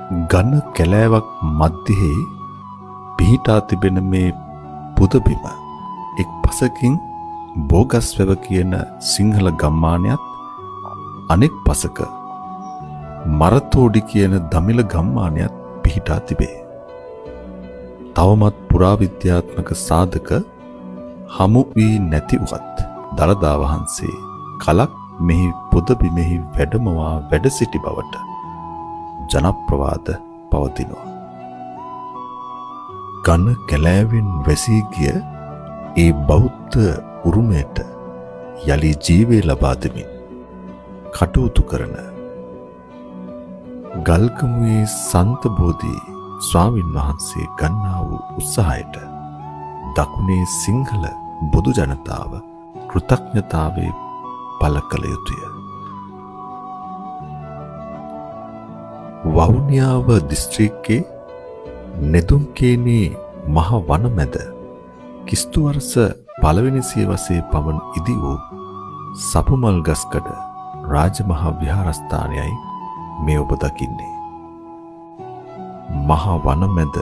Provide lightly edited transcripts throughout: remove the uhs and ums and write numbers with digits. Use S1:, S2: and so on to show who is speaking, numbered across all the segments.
S1: ඝන කැලෑවක් මැද්දේ පිහිටා තිබෙන මේ පුදබිම එක් පසකින් බෝගස්වැව කියන සිංහල ගම්මානයත් අනෙක් පසක මරතෝඩි කියන දමිළ ගම්මානයත් පිහිටා තිබේ. තවමත් පුරාවිද්‍යාත්මක සාධක හමු වී නැති වුවත් දළදා වහන්සේ කලක් මෙහි පුදබිමෙහි වැඩමවා වැඩ සිටි බවට ජනප්‍රවාද පවතිනවා. ඝන කැලෑවෙන් වැසී ගිය ඒ බෞද්ධ උරුමයට යලි ජීවය ලබා දෙමින් කටයුතු කරන ගල්කමුවේ සන්ත බෝධි ස්වාමින් වහන්සේ ගන්නා වූ උත්සාහයට දකුණේ සිංහල බොදු ජනතාව කෘතඥතාවේ පළ කළ යුතුය. වවුනියාව දිස්ත්‍රික්කයේ නෙදුම්කේනේ මහ වන මැද කිස්තු වර්ෂ පළවෙනි සියවසේ පමණ ඉදි වූ සපුමල් ගස්කඩ රාජමහා විහාරස්ථානයයි මේ ඔබ දකින්නේ. මහ වන මැද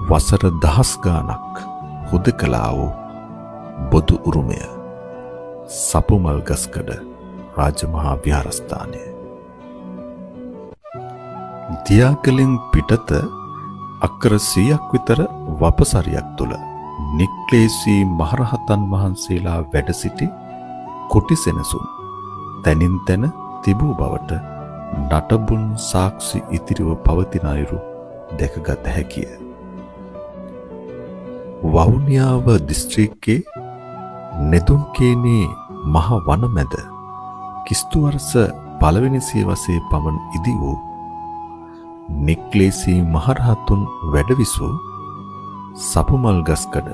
S1: වසර දහස් ගාණක් හුදකලා වූ බොදු උරුමය සපුමල් ගස්කඩ රාජමහා විහාරස්ථානය. දියාකලින් පිටත අක්කර 100ක් විතර වපසරියක් තුල නික්ලේශී මහරහතන් වහන්සේලා වැඩ සිටි කුටි සෙනසුන් තනින් තන තිබූ බවට නටබුන් සාක්ෂි ඉතිරිව පවතින අයුරු දැකගත හැකිය. වවුනියාව දිස්ත්‍රික්කයේ නෙදුම්කේනේ මහ වන මැද කිස්තු වර්ෂ පළවෙනි සියවසේ පමණ ඉදි වූ නික්ලේශී මහරහතුන් වැඩවිසූ සපුමල් ගස්කඩ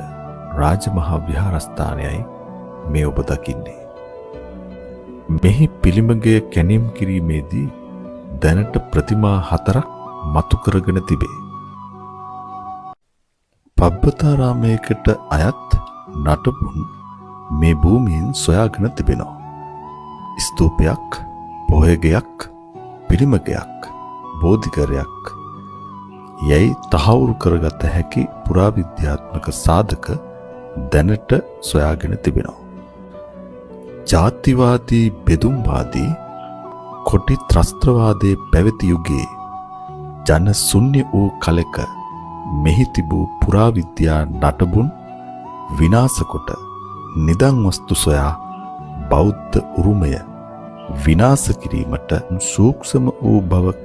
S1: රාජමහා විහාරස්ථානයයි මේ ඔබ දකින්නේ. මෙහි පිළිමගය කැණීම් කිරීමේදී දැනට ප්‍රතිමා 4ක් මතු කරගෙන තිබේ. පබ්බතාරාමයකට අයත් නටබුන් මේ භූමියෙන් සොයාගෙන තිබෙනවා. ස්තූපයක්, පොහොයගයක්, පිළිමගයක්, බෝධිකරයක් යයි තහවුරු කරගත හැකි පුරාවිද්‍යාත්මක සාධක දැනට සොයාගෙන තිබෙනවා. ජාතිවාදී බෙදුම්වාදී කොටි ත්‍රස්ත්‍රවාදයේ පැවති යුගයේ ජන ශුන්‍ය වූ කලක මෙහි තිබූ පුරාවිද්‍යා නටබුන් විනාශ කොට නිදන් වස්තු සොයා බෞද්ධ උරුමය විනාශ කිරීමට සූක්ෂම වූ බව